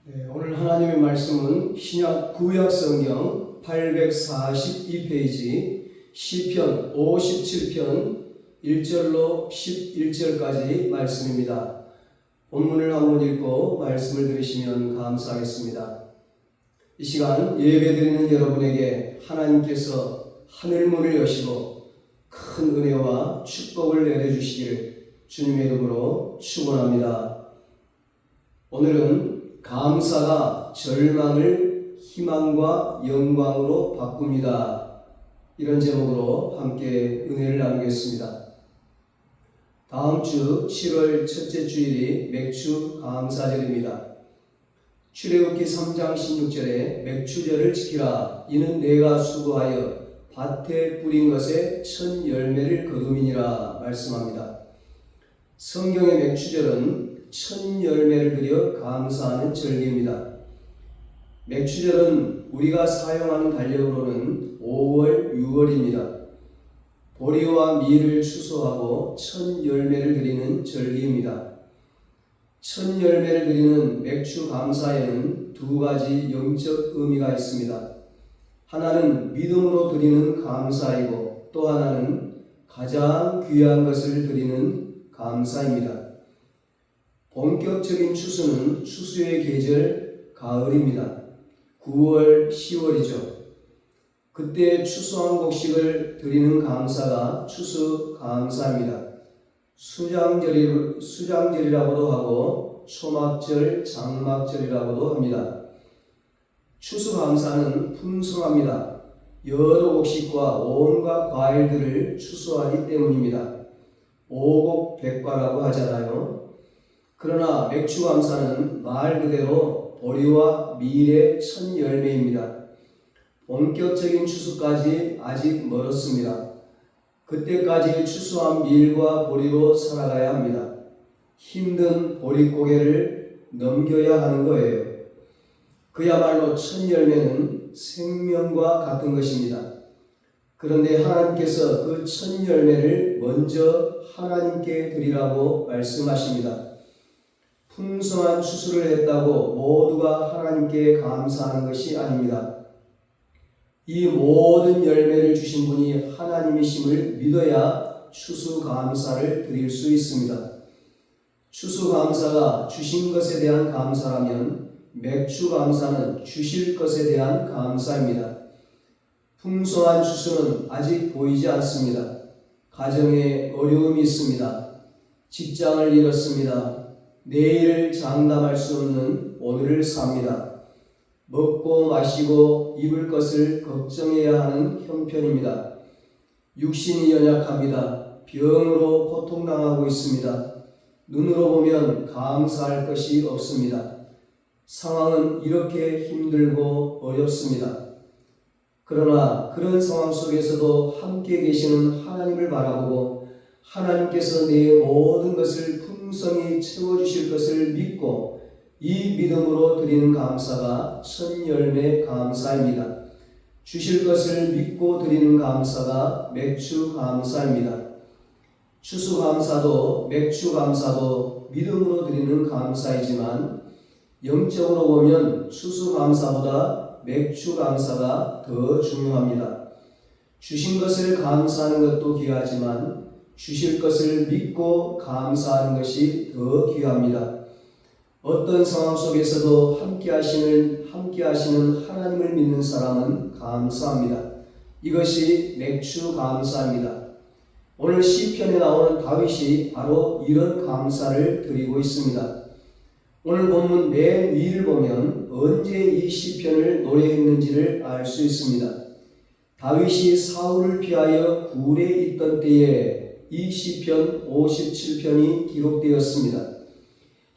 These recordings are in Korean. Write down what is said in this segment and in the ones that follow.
네, 오늘 하나님의 말씀은 신약 구약 성경 842페이지 시편 57편 1절로 11절까지 말씀입니다. 본문을 한번 읽고 말씀을 들으시면 감사하겠습니다. 이 시간 예배드리는 여러분에게 하나님께서 하늘문을 여시고 큰 은혜와 축복을 내려주시기를 주님의 이름으로 축원합니다. 오늘은 감사가 절망을 희망과 영광으로 바꿉니다. 이런 제목으로 함께 은혜를 나누겠습니다. 다음 주 7월 첫째 주일이 맥주 감사절입니다. 출애굽기 3장 16절에 맥주절을 지키라. 이는 내가 수고하여 밭에 뿌린 것에 첫 열매를 거둠이니라 말씀합니다. 성경의 맥주절은 첫 열매를 드려 감사하는 절기입니다. 맥주절은 우리가 사용하는 달력으로는 5월, 6월입니다. 보리와 밀을 추수하고 첫 열매를 드리는 절기입니다. 첫 열매를 드리는 맥주 감사에는 두 가지 영적 의미가 있습니다. 하나는 믿음으로 드리는 감사이고 또 하나는 가장 귀한 것을 드리는 감사입니다. 본격적인 추수는 추수의 계절 가을입니다. 9월, 10월이죠. 그때 추수한 곡식을 드리는 감사가 추수 감사입니다. 수장절이라고도 하고 초막절, 장막절이라고도 합니다. 추수 감사는 풍성합니다. 여러 곡식과 온갖 과일들을 추수하기 때문입니다. 오곡백과라고 하잖아요. 그러나 맥주 감사는 말 그대로 보리와 밀의 첫 열매입니다. 본격적인 추수까지 아직 멀었습니다. 그때까지 추수한 밀과 보리로 살아가야 합니다. 힘든 보릿고개를 넘겨야 하는 거예요. 그야말로 첫 열매는 생명과 같은 것입니다. 그런데 하나님께서 그 첫 열매를 먼저 하나님께 드리라고 말씀하십니다. 풍성한 추수를 했다고 모두가 하나님께 감사하는 것이 아닙니다. 이 모든 열매를 주신 분이 하나님이심을 믿어야 추수 감사를 드릴 수 있습니다. 추수 감사가 주신 것에 대한 감사라면 맥주 감사는 주실 것에 대한 감사입니다. 풍성한 추수는 아직 보이지 않습니다. 가정에 어려움이 있습니다. 직장을 잃었습니다. 내일을 장담할 수 없는 오늘을 삽니다. 먹고 마시고 입을 것을 걱정해야 하는 형편입니다. 육신이 연약합니다. 병으로 고통당하고 있습니다. 눈으로 보면 감사할 것이 없습니다. 상황은 이렇게 힘들고 어렵습니다. 그러나 그런 상황 속에서도 함께 계시는 하나님을 바라보고 하나님께서 내 모든 것을 풍성히 채워주실 것을 믿고 이 믿음으로 드리는 감사가 첫 열매 감사입니다. 주실 것을 믿고 드리는 감사가 맥주 감사입니다. 추수 감사도 맥주 감사도 믿음으로 드리는 감사이지만 영적으로 보면 추수 감사보다 맥주 감사가 더 중요합니다. 주신 것을 감사하는 것도 귀하지만 주실 것을 믿고 감사하는 것이 더 귀합니다. 어떤 상황 속에서도 함께 하시는 하나님을 믿는 사람은 감사합니다. 이것이 맥주 감사입니다. 오늘 시편에 나오는 다윗이 바로 이런 감사를 드리고 있습니다. 오늘 본문 맨 위를 보면 언제 이 시편을 노래했는지를 알 수 있습니다. 다윗이 사울을 피하여 굴에 있던 때에 이 시편 57편이 기록되었습니다.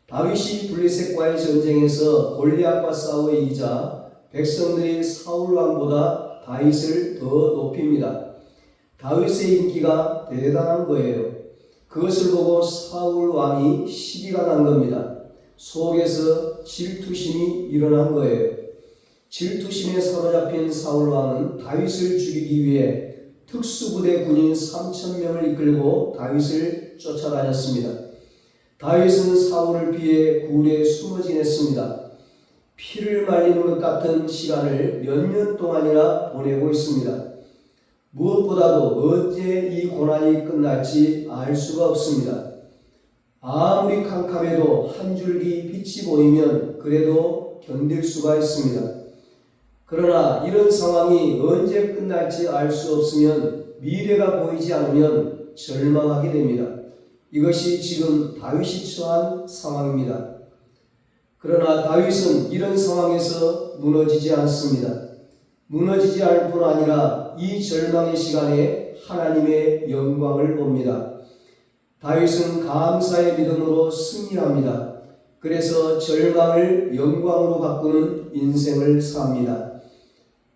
다윗이 블레셋과의 전쟁에서 골리앗과 싸워 이기자 백성들이 사울 왕보다 다윗을 더 높입니다. 다윗의 인기가 대단한 거예요. 그것을 보고 사울 왕이 시기가 난 겁니다. 속에서 질투심이 일어난 거예요. 질투심에 사로잡힌 사울 왕은 다윗을 죽이기 위해 특수부대 군인 3,000명을 이끌고 다윗을 쫓아다녔습니다. 다윗은 사울을 피해 굴에 숨어 지냈습니다. 피를 말리는 것 같은 시간을 몇 년 동안이나 보내고 있습니다. 무엇보다도 언제 이 고난이 끝날지 알 수가 없습니다. 아무리 캄캄해도 한 줄기 빛이 보이면 그래도 견딜 수가 있습니다. 그러나 이런 상황이 언제 끝날지 알 수 없으면, 미래가 보이지 않으면 절망하게 됩니다. 이것이 지금 다윗이 처한 상황입니다. 그러나 다윗은 이런 상황에서 무너지지 않습니다. 무너지지 않을 뿐 아니라 이 절망의 시간에 하나님의 영광을 봅니다. 다윗은 감사의 믿음으로 승리합니다. 그래서 절망을 영광으로 바꾸는 인생을 삽니다.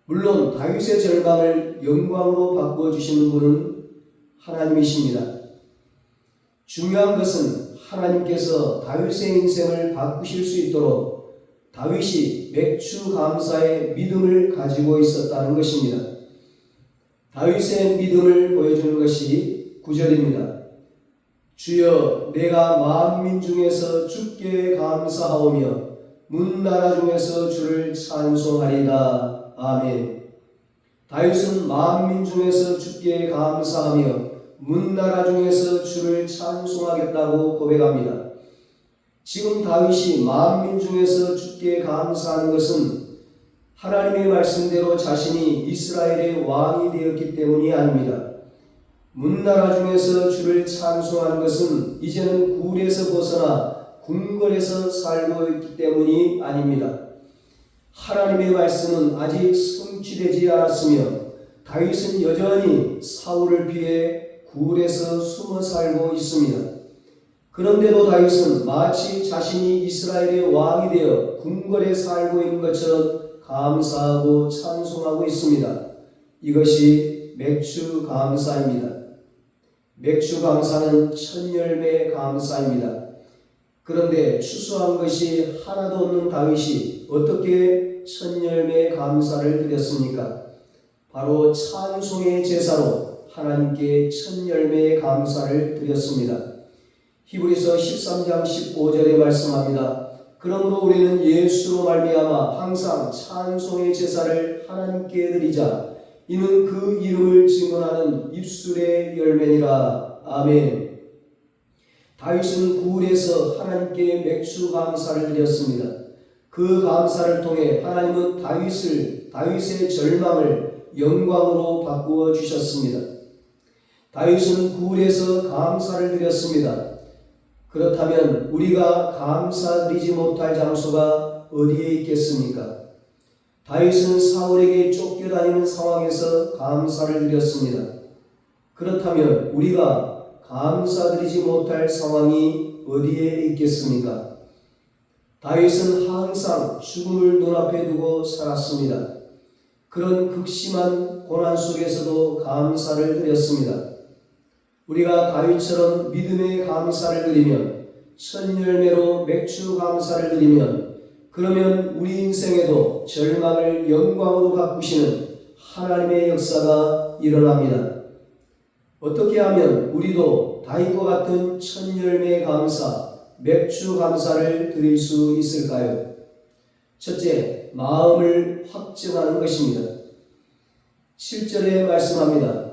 물론 다윗의 절망을 영광으로 바꿔주시는 분은 하나님이십니다. 중요한 것은 하나님께서 다윗의 인생을 바꾸실 수 있도록 다윗이 맥주 감사의 믿음을 가지고 있었다는 것입니다. 다윗의 믿음을 보여주는 것이 9절입니다. 주여, 내가 만민 중에서 주께 감사하오며 문나라 중에서 주를 찬송하리다. 아멘. 다윗은 만민 중에서 주께 감사하며 문나라 중에서 주를 찬송하겠다고 고백합니다. 지금 다윗이 만민 중에서 주께 감사하는 것은 하나님의 말씀대로 자신이 이스라엘의 왕이 되었기 때문이 아닙니다. 문나라 중에서 주를 찬송하는 것은 이제는 굴에서 벗어나 궁궐에서 살고 있기 때문이 아닙니다. 하나님의 말씀은 아직 성취되지 않았으며 다윗은 여전히 사울을 피해 굴에서 숨어 살고 있습니다. 그런데도 다윗은 마치 자신이 이스라엘의 왕이 되어 궁궐에 살고 있는 것처럼 감사하고 찬송하고 있습니다. 이것이 맥주 감사입니다. 맥주 감사는 첫 열매 감사입니다. 그런데 추수한 것이 하나도 없는 다윗이 어떻게 첫 열매 감사를 드렸습니까? 바로 찬송의 제사로 하나님께 첫 열매 감사를 드렸습니다. 히브리서 13장 15절에 말씀합니다. 그러므로 우리는 예수로 말미암아 항상 찬송의 제사를 하나님께 드리자. 이는 그 이름을 증언하는 입술의 열매니라. 아멘. 다윗은 굴에서 하나님께 맥주 감사를 드렸습니다. 그 감사를 통해 하나님은 다윗의 절망을 영광으로 바꾸어 주셨습니다. 다윗은 굴에서 감사를 드렸습니다. 그렇다면 우리가 감사드리지 못할 장소가 어디에 있겠습니까? 다윗은 사울에게 쫓겨다니는 상황에서 감사를 드렸습니다. 그렇다면 우리가 감사드리지 못할 상황이 어디에 있겠습니까? 다윗은 항상 죽음을 눈앞에 두고 살았습니다. 그런 극심한 고난 속에서도 감사를 드렸습니다. 우리가 다윗처럼 믿음의 감사를 드리면, 첫 열매로 맥주 감사를 드리면, 그러면 우리 인생에도 절망을 영광으로 바꾸시는 하나님의 역사가 일어납니다. 어떻게 하면 우리도 다윗과 같은 첫 열매의 감사, 맥주 감사를 드릴 수 있을까요? 첫째, 마음을 확정하는 것입니다. 7절에 말씀합니다.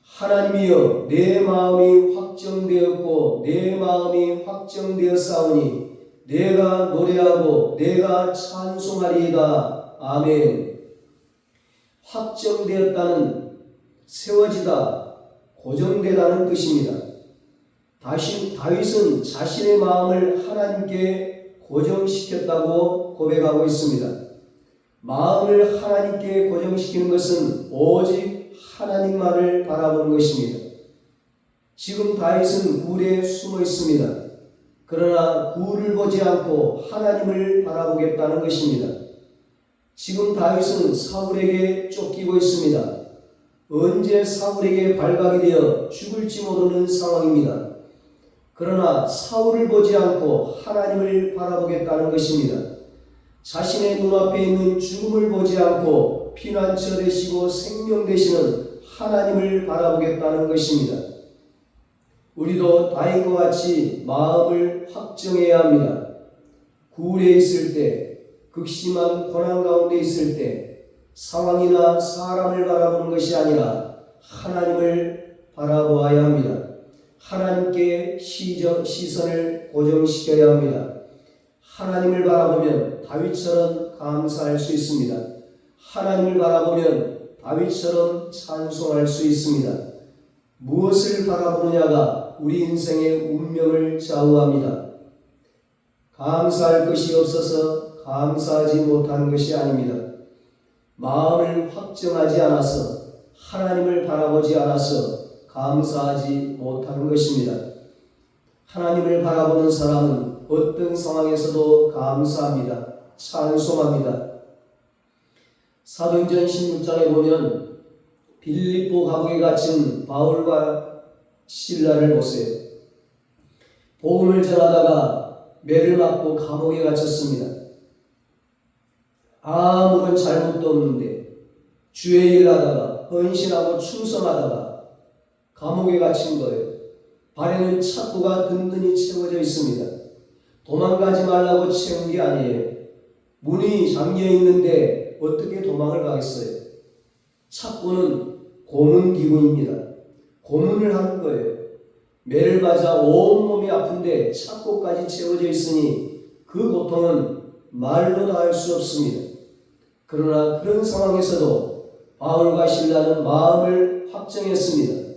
하나님이여, 내 마음이 확정되었고 내 마음이 확정되었사오니 내가 노래하고 내가 찬송하리이다. 아멘. 확정되었다는, 세워지다, 고정되다는 뜻입니다. 다윗은 자신의 마음을 하나님께 고정시켰다고 고백하고 있습니다. 마음을 하나님께 고정시키는 것은 오직 하나님만을 바라보는 것입니다. 지금 다윗은 굴에 숨어 있습니다. 그러나 굴을 보지 않고 하나님을 바라보겠다는 것입니다. 지금 다윗은 사울에게 쫓기고 있습니다. 언제 사울에게 발각이 되어 죽을지 모르는 상황입니다. 그러나 사울을 보지 않고 하나님을 바라보겠다는 것입니다. 자신의 눈앞에 있는 죽음을 보지 않고 피난처 되시고 생명 되시는 하나님을 바라보겠다는 것입니다. 우리도 다윗과 같이 마음을 확정해야 합니다. 굴에 있을 때, 극심한 고난 가운데 있을 때 상황이나 사람을 바라보는 것이 아니라 하나님을 바라보아야 합니다. 하나님께 시선을 고정시켜야 합니다. 하나님을 바라보면 다윗처럼 감사할 수 있습니다. 하나님을 바라보면 다윗처럼 찬송할 수 있습니다. 무엇을 바라보느냐가 우리 인생의 운명을 좌우합니다. 감사할 것이 없어서 감사하지 못하는 것이 아닙니다. 마음을 확정하지 않아서 하나님을 바라보지 않아서 감사하지 못하는 것입니다. 하나님을 바라보는 사람은 어떤 상황에서도 감사합니다. 찬송합니다. 사도행전 16장에 보면 빌립보 감옥에 갇힌 바울과 실라를 보세요. 복음을 전하다가 매를 맞고 감옥에 갇혔습니다. 아무런 잘못도 없는데 주의 일을 하다가 헌신하고 충성하다가 감옥에 갇힌 거예요. 발에는 착고가 든든히 채워져 있습니다. 도망가지 말라고 채운 게 아니에요. 문이 잠겨 있는데 어떻게 도망을 가겠어요? 착고는 고문기구입니다. 고문을 하는 거예요. 매를 맞아 온몸이 아픈데 착고까지 채워져 있으니 그 고통은 말로 다 할 수 없습니다. 그러나 그런 상황에서도 바울과 실라는 마음을 확정했습니다.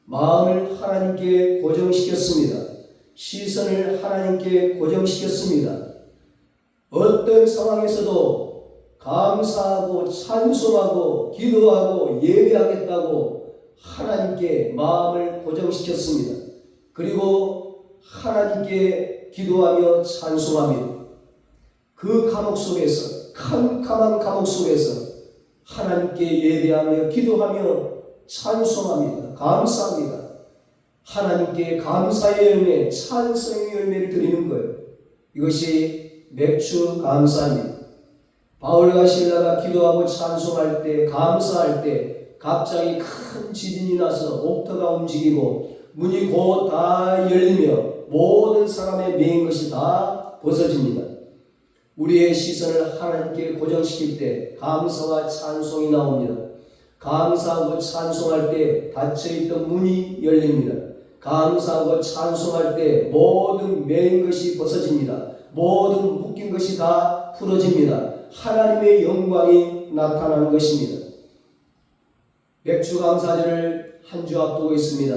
마음을 하나님께 고정시켰습니다. 시선을 하나님께 고정시켰습니다. 어떤 상황에서도 감사하고 찬송하고 기도하고 예배하겠다고 하나님께 마음을 고정시켰습니다. 그리고 하나님께 기도하며 찬송합니다. 그 감옥 속에서, 캄캄한 감옥 속에서 하나님께 예배하며 기도하며 찬송합니다. 감사합니다. 하나님께 감사의 열매, 찬송의 열매를 드리는 거예요. 이것이 맥주 감사입니다. 바울과 실라가 기도하고 찬송할 때, 감사할 때 갑자기 큰 지진이 나서 옥터가 움직이고 문이 곧 다 열리며 모든 사람의 매인 것이 다 벗어집니다. 우리의 시선을 하나님께 고정시킬 때 감사와 찬송이 나옵니다. 감사하고 찬송할 때 닫혀있던 문이 열립니다. 감사하고 찬송할 때 모든 매인 것이 벗어집니다. 모든 묶인 것이 다 풀어집니다. 하나님의 영광이 나타나는 것입니다. 맥주 감사절을 한 주 앞두고 있습니다.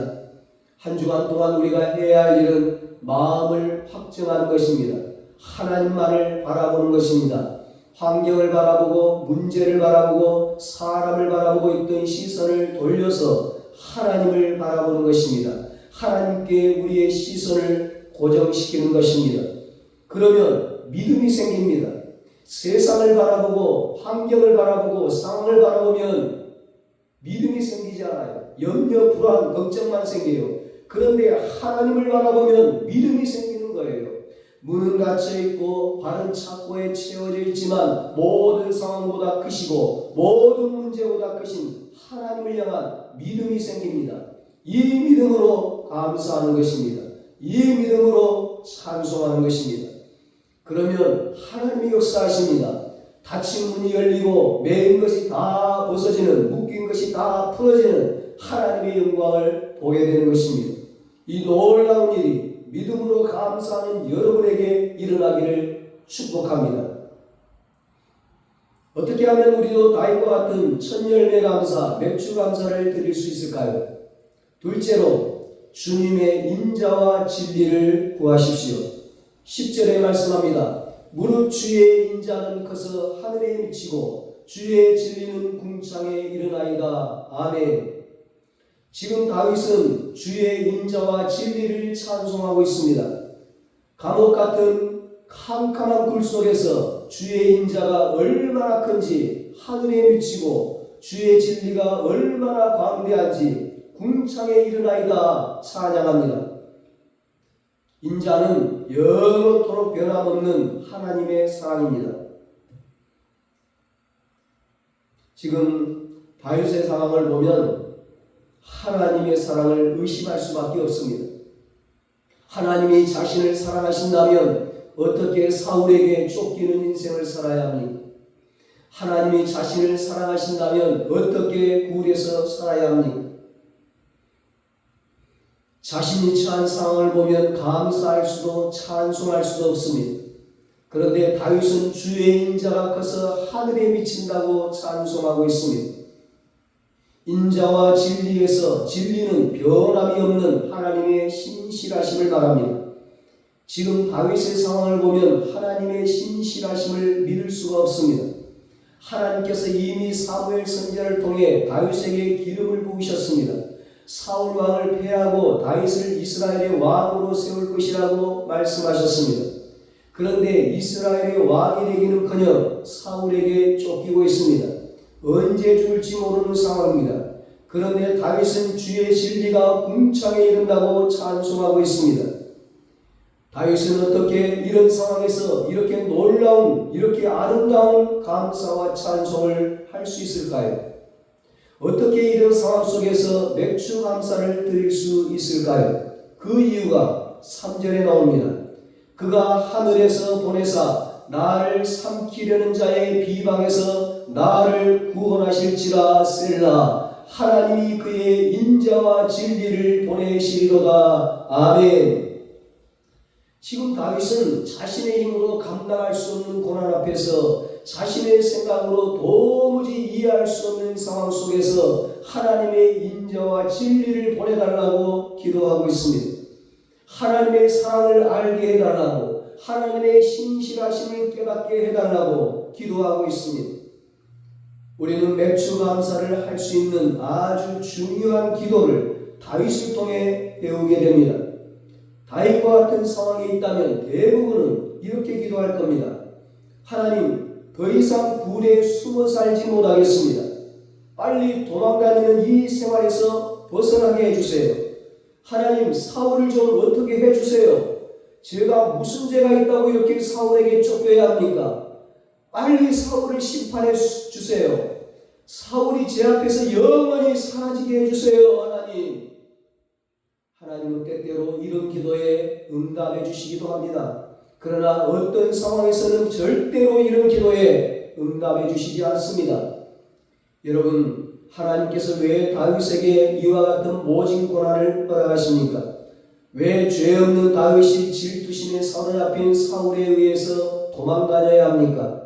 한 주간 동안 우리가 해야 할 일은 마음을 확정하는 것입니다. 하나님만을 바라보는 것입니다. 환경을 바라보고 문제를 바라보고 사람을 바라보고 있던 시선을 돌려서 하나님을 바라보는 것입니다. 하나님께 우리의 시선을 고정시키는 것입니다. 그러면 믿음이 생깁니다. 세상을 바라보고 환경을 바라보고 상황을 바라보면 믿음이 생기지 않아요. 염려, 불안, 걱정만 생겨요. 그런데 하나님을 바라보면 믿음이 생기는 거예요. 문은 닫혀있고 발은 착고에 채워져 있지만 모든 상황보다 크시고 모든 문제보다 크신 하나님을 향한 믿음이 생깁니다. 이 믿음으로 감사하는 것입니다. 이 믿음으로 찬송하는 것입니다. 그러면 하나님이 역사하십니다. 닫힌 문이 열리고 매인 것이 다 벗어지는, 묶인 것이 다 풀어지는 하나님의 영광을 보게 되는 것입니다. 이 놀라운 일이 믿음으로 감사하는 여러분에게 일어나기를 축복합니다. 어떻게 하면 우리도 다윗과 같은 천열매 감사, 맥주 감사를 드릴 수 있을까요? 둘째로 주님의 인자와 진리를 구하십시오. 10절에 말씀합니다. 무릇 주의 인자는 커서 하늘에 미치고 주의 진리는 궁창에 이르나이다. 아멘. 지금 다윗은 주의 인자와 진리를 찬송하고 있습니다. 감옥 같은 캄캄한 굴 속에서 주의 인자가 얼마나 큰지 하늘에 미치고 주의 진리가 얼마나 광대한지 궁창에 이르나이다 찬양합니다. 인자는 영원토록 변함없는 하나님의 사랑입니다. 지금 다윗의 상황을 보면 하나님의 사랑을 의심할 수밖에 없습니다. 하나님이 자신을 사랑하신다면 어떻게 사울에게 쫓기는 인생을 살아야 합니까? 하나님이 자신을 사랑하신다면 어떻게 굴에서 살아야 합니까? 자신이 처한 상황을 보면 감사할 수도 찬송할 수도 없습니다. 그런데 다윗은 주의 인자가 커서 하늘에 미친다고 찬송하고 있습니다. 인자와 진리에서 진리는 변함이 없는 하나님의 신실하심을 말합니다. 지금 다윗의 상황을 보면 하나님의 신실하심을 믿을 수가 없습니다. 하나님께서 이미 사무엘 선지자를 통해 다윗에게 기름을 부으셨습니다. 사울 왕을 패하고 다윗을 이스라엘의 왕으로 세울 것이라고 말씀하셨습니다. 그런데 이스라엘의 왕이 되기는커녕 사울에게 쫓기고 있습니다. 언제 죽을지 모르는 상황입니다. 그런데 다윗은 주의 진리가 궁창에 이른다고 찬송하고 있습니다. 다윗은 어떻게 이런 상황에서 이렇게 놀라운, 이렇게 아름다운 감사와 찬송을 할 수 있을까요? 어떻게 이런 상황 속에서 맥주 감사를 드릴 수 있을까요? 그 이유가 3절에 나옵니다. 그가 하늘에서 보내사 나를 삼키려는 자의 비방에서 나를 구원하실지라 셀라. 하나님이 그의 인자와 진리를 보내시리로다. 아멘. 지금 다윗은 자신의 힘으로 감당할 수 없는 고난 앞에서 자신의 생각으로 도무지 이해할 수 없는 상황 속에서 하나님의 인자와 진리를 보내달라고 기도하고 있습니다. 하나님의 사랑을 알게 해달라고, 하나님의 신실하심을 깨닫게 해달라고 기도하고 있습니다. 우리는 맥주 감사를 할 수 있는 아주 중요한 기도를 다윗을 통해 배우게 됩니다. 다윗과 같은 상황에 있다면 대부분은 이렇게 기도할 겁니다. 하나님, 더 이상 굴에 숨어 살지 못하겠습니다. 빨리 도망다니는 이 생활에서 벗어나게 해주세요. 하나님, 사울을 좀 어떻게 해주세요. 제가 무슨 죄가 있다고 이렇게 사울에게 쫓겨야 합니까? 빨리 사울을 심판해 주세요. 사울이 제 앞에서 영원히 사라지게 해주세요. 하나님. 하나님은 때때로 이런 기도에 응답해 주시기도 합니다. 그러나 어떤 상황에서는 절대로 이런 기도에 응답해 주시지 않습니다. 여러분, 하나님께서 왜 다윗에게 이와 같은 모진 고난을 허락하십니까? 왜 죄 없는 다윗이 질투심에 사로잡힌 사울에 의해서 도망다녀야 합니까?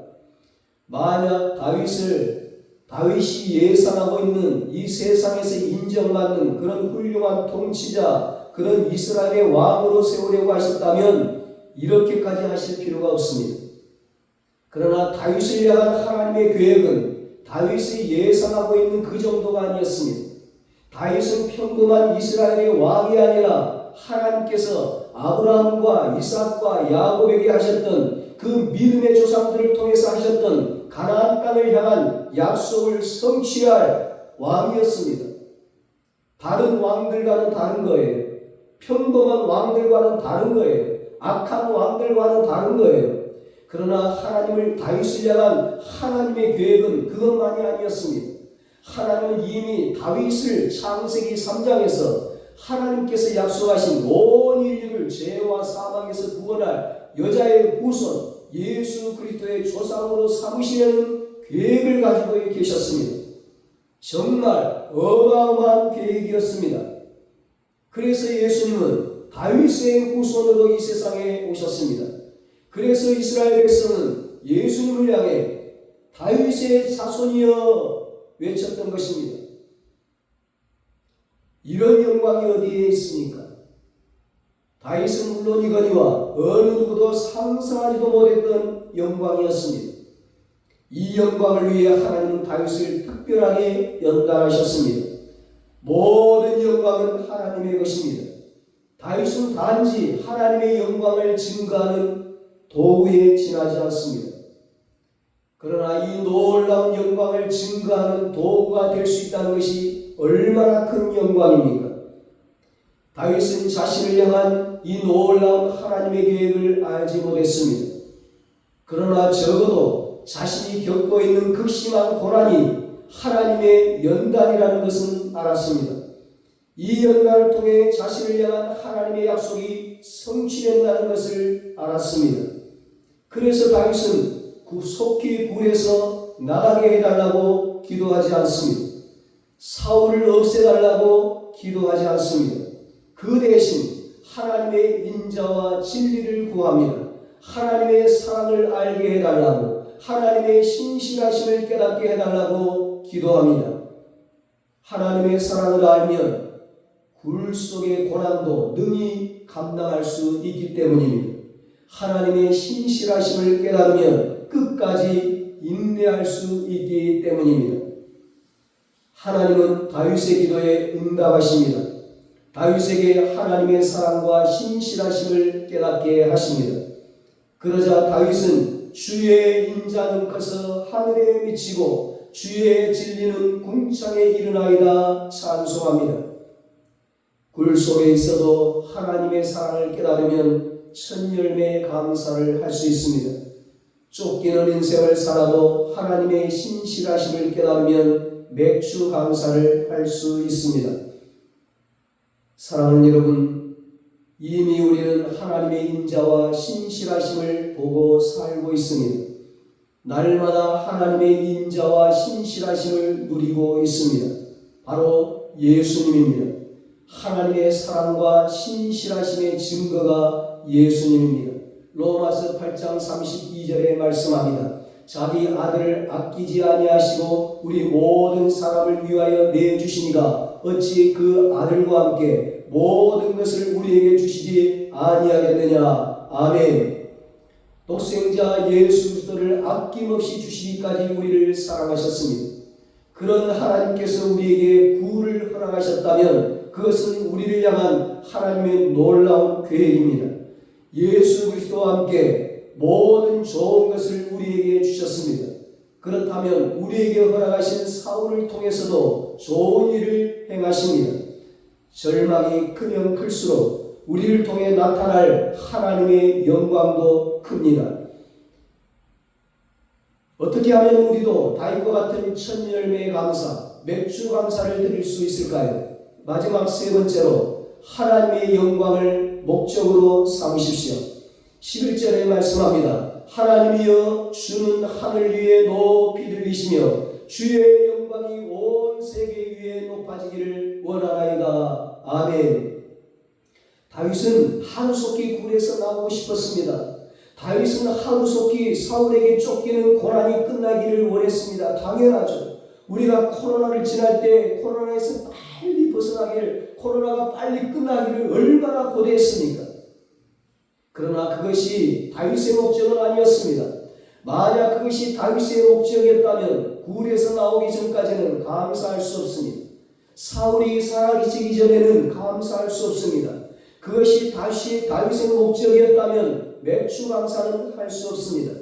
만약 다윗이 예상하고 있는 이 세상에서 인정받는 그런 훌륭한 통치자, 그런 이스라엘의 왕으로 세우려고 하셨다면 이렇게까지 하실 필요가 없습니다. 그러나 다윗을 향한 하나님의 계획은 다윗이 예상하고 있는 그 정도가 아니었습니다. 다윗은 평범한 이스라엘의 왕이 아니라 하나님께서 아브라함과 이삭과 야곱에게 하셨던 그 믿음의 조상들을 통해서 하셨던 가나안 땅을 향한 약속을 성취할 왕이었습니다. 다른 왕들과는 다른 거예요. 평범한 왕들과는 다른 거예요. 악한 왕들과는 다른 거예요. 그러나 다윗을 향한 하나님의 계획은 그것만이 아니었습니다. 하나님은 이미 다윗을 창세기 3장에서 하나님께서 약속하신 온 인류를 죄와 사망에서 구원할 여자의 후손 예수 그리스도의 조상으로 삼으시려는 계획을 가지고 계셨습니다. 정말 어마어마한 계획이었습니다. 그래서 예수님은 다윗의 후손으로 이 세상에 오셨습니다. 그래서 이스라엘 백성은 예수님을 향해 다윗의 자손이여 외쳤던 것입니다. 이런 영광이 어디에 있습니까? 다윗은 물론이거니와 어느 누구도 상상하지도 못했던 영광이었습니다. 이 영광을 위해 하나님은 다윗을 특별하게 연단하셨습니다. 모든 영광은 하나님의 것입니다. 다윗은 단지 하나님의 영광을 증거하는 도구에 지나지 않습니다. 그러나 이 놀라운 영광을 증거하는 도구가 될 수 있다는 것이 얼마나 큰 영광입니까? 다윗은 자신을 향한 이 놀라운 하나님의 계획을 알지 못했습니다. 그러나 적어도 자신이 겪고 있는 극심한 고난이 하나님의 연단이라는 것은 알았습니다. 이 연단을 통해 자신을 향한 하나님의 약속이 성취된다는 것을 알았습니다. 그래서 다윗은 속히 굴에서 나가게 해달라고 기도하지 않습니다. 사울을 없애달라고 기도하지 않습니다. 그 대신 하나님의 인자와 진리를 구합니다. 하나님의 사랑을 알게 해달라고, 하나님의 신실하심을 깨닫게 해달라고 기도합니다. 하나님의 사랑을 알면 굴 속의 고난도 능히 감당할 수 있기 때문입니다. 하나님의 신실하심을 깨달으면 끝까지 인내할 수 있기 때문입니다. 하나님은 다윗의 기도에 응답하십니다. 다윗에게 하나님의 사랑과 신실하심을 깨닫게 하십니다. 그러자 다윗은 주의 인자는 커서 하늘에 미치고 주의 진리는 궁창에 이르나이다 찬송합니다. 굴 속에 있어도 하나님의 사랑을 깨달으면 천열매 감사를 할 수 있습니다. 쫓기는 인생을 살아도 하나님의 신실하심을 깨달으면 맥주 감사를 할 수 있습니다. 사랑하는 여러분, 이미 우리는 하나님의 인자와 신실하심을 보고 살고 있습니다. 날마다 하나님의 인자와 신실하심을 누리고 있습니다. 바로 예수님입니다. 하나님의 사랑과 신실하심의 증거가 예수님입니다. 로마서 8장 32절에 말씀합니다. 자기 아들을 아끼지 아니하시고 우리 모든 사람을 위하여 내주시니가 어찌 그 아들과 함께 모든 것을 우리에게 주시지 아니하겠느냐. 아멘. 독생자 예수 그리스도를 아낌없이 주시기까지 우리를 사랑하셨습니다. 그런 하나님께서 우리에게 구원을 허락하셨다면 그것은 우리를 향한 하나님의 놀라운 계획입니다. 예수 그리스도와 함께 모든 좋은 것을 우리에게 주셨습니다. 그렇다면 우리에게 허락하신 사울을 통해서도 좋은 일을 행하십니다. 절망이 크면 클수록 우리를 통해 나타날 하나님의 영광도 큽니다. 어떻게 하면 우리도 다윗과 같은 천열매의 감사, 맥주 감사를 드릴 수 있을까요? 마지막 세 번째로 하나님의 영광을 목적으로 삼으십시오. 11절에 말씀합니다. 하나님이여 주는 하늘 위에 높이 들리시며 주의 영광이 온 세계 위에 높아지기를 원하나이다. 아멘. 다윗은 하루속히 굴에서 나오고 싶었습니다. 다윗은 하루속히 사울에게 쫓기는 고난이 끝나기를 원했습니다. 당연하죠. 우리가 코로나를 지날 때 코로나에서 빨리 벗어나기를, 코로나가 빨리 끝나기를 얼마나 고대했습니까? 그러나 그것이 다윗의 목적은 아니었습니다. 만약 그것이 다윗의 목적이었다면 굴에서 나오기 전까지는 감사할 수 없습니다. 사울이 사라지기 전에는 감사할 수 없습니다. 그것이 다시 다윗의 목적이었다면 맥주 감사는 할 수 없습니다.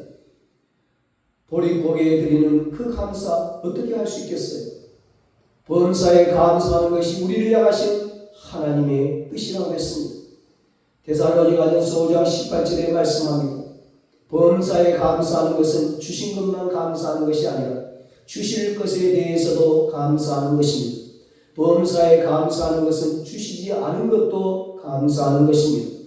보릿고개에 드리는 그 감사 어떻게 할 수 있겠어요? 범사에 감사하는 것이 우리를 향하신 하나님의 뜻이라고 했습니다. 데살로니가전서 5장 18절에 말씀합니다. 범사에 감사하는 것은 주신 것만 감사하는 것이 아니라 주실 것에 대해서도 감사하는 것입니다. 범사에 감사하는 것은 주시지 않은 것도 감사하는 것입니다.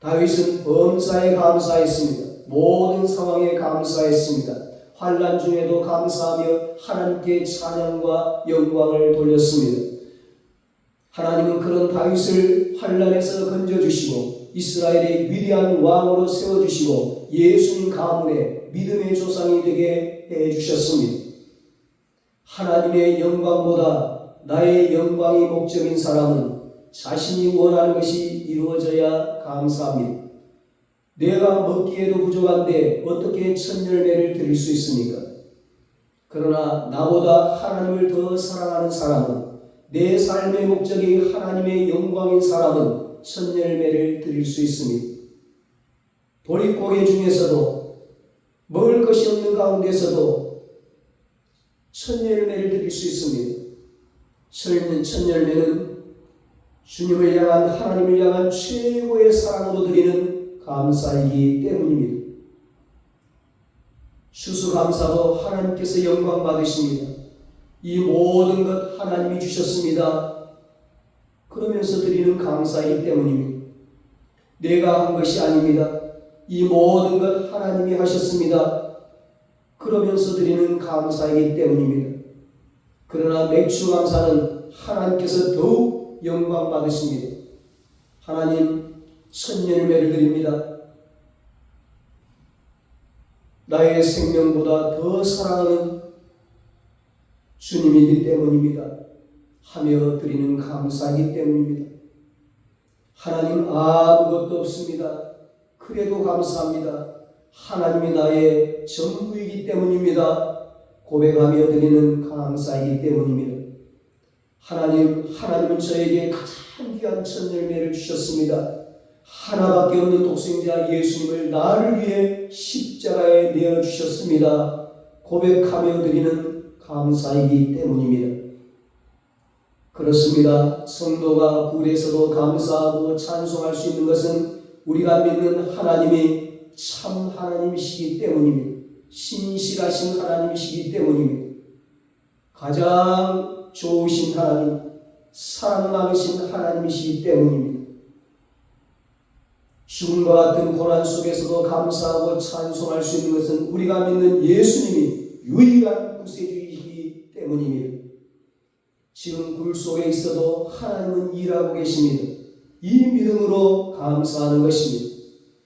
다윗은 범사에 감사했습니다. 모든 상황에 감사했습니다. 환난 중에도 감사하며 하나님께 찬양과 영광을 돌렸습니다. 하나님은 그런 다윗을 환난에서 건져주시고 이스라엘의 위대한 왕으로 세워주시고 예수님 가문의 믿음의 조상이 되게 해주셨습니다. 하나님의 영광보다 나의 영광이 목적인 사람은 자신이 원하는 것이 이루어져야 감사합니다. 내가 먹기에도 부족한데 어떻게 천열매를 드릴 수 있습니까? 그러나 나보다 하나님을 더 사랑하는 사람은, 내 삶의 목적이 하나님의 영광인 사람은 천열매를 드릴 수 있습니다. 보릿고개 중에서도 먹을 것이 없는 가운데서도 천열매를 드릴 수 있습니다. 천열매는 주님을 향한, 하나님을 향한 최고의 사랑으로 드리는 감사이기 때문입니다. 추수감사도 하나님께서 영광 받으십니다. 이 모든 것 하나님이 주셨습니다. 그러면서 드리는 감사이기 때문입니다. 내가 한 것이 아닙니다. 이 모든 것 하나님이 하셨습니다. 그러면서 드리는 감사이기 때문입니다. 그러나 맥주 감사는 하나님께서 더욱 영광 받으십니다. 하나님 천년매를 드립니다. 나의 생명보다 더 사랑하는 주님이기 때문입니다. 하며 드리는 감사이기 때문입니다. 하나님 아무것도 없습니다. 그래도 감사합니다. 하나님이 나의 전부이기 때문입니다. 고백하며 드리는 감사이기 때문입니다. 하나님은 저에게 가장 귀한 첫 열매를 주셨습니다. 하나밖에 없는 독생자 예수님을 나를 위해 십자가에 내어주셨습니다. 고백하며 드리는 감사이기 때문입니다. 그렇습니다. 성도가 굴에서도 감사하고 찬송할 수 있는 것은 우리가 믿는 하나님이 참 하나님이시기 때문입니다. 신실하신 하나님이시기 때문입니다. 가장 좋으신 하나님, 사랑 많으신 하나님이시기 때문입니다. 죽음과 같은 고난 속에서도 감사하고 찬송할 수 있는 것은 우리가 믿는 예수님이 유일한 구세주이시기 때문입니다. 지금 굴 속에 있어도 하나님은 일하고 계십니다. 이 믿음으로 감사하는 것입니다.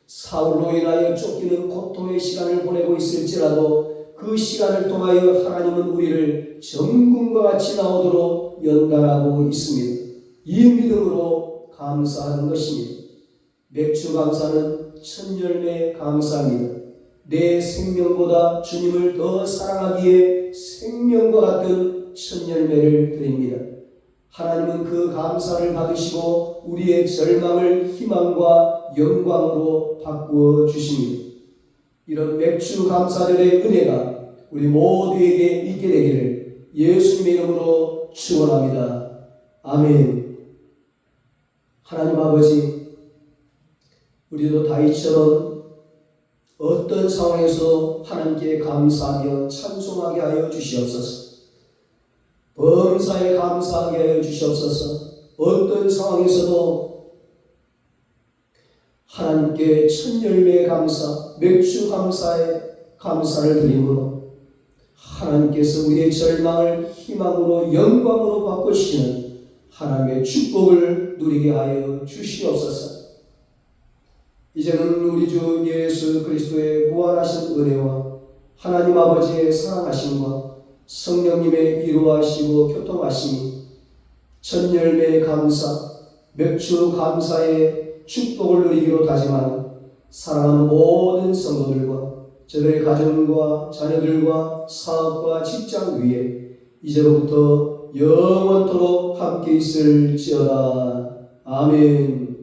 사울로 인하여 쫓기는 고통의 시간을 보내고 있을지라도 그 시간을 통하여 하나님은 우리를 정금과 같이 나오도록 연단하고 있습니다. 이 믿음으로 감사하는 것입니다. 맥주 감사는 첫 열매 감사입니다. 내 생명보다 주님을 더 사랑하기에 생명과 같은 첫 열매를 드립니다. 하나님은 그 감사를 받으시고 우리의 절망을 희망과 영광으로 바꾸어 주십니다. 이런 맥주 감사절의 은혜가 우리 모두에게 있게 되기를 예수님의 이름으로 축원합니다. 아멘. 하나님 아버지, 우리도 다윗처럼 어떤 상황에서 하나님께 감사하며 찬송하게 하여 주시옵소서. 범사에 감사하게 하여 주시옵소서. 어떤 상황에서도 하나님께 첫 열매의 감사, 맥주 감사에 감사를 드림으로 하나님께서 우리의 절망을 희망으로 영광으로 바꾸시는 하나님의 축복을 누리게 하여 주시옵소서. 이제는 우리 주 예수 그리스도의 무한하신 은혜와 하나님 아버지의 사랑하심과 성령님의 이루하시고 교통하심이 첫 열매의 감사, 맥주 감사의 축복을 누리기로 다짐하는 사랑하는 모든 성도들과 저들의 가정과 자녀들과 사업과 직장 위에 이제로부터 영원토록 함께 있을지어다. 아멘.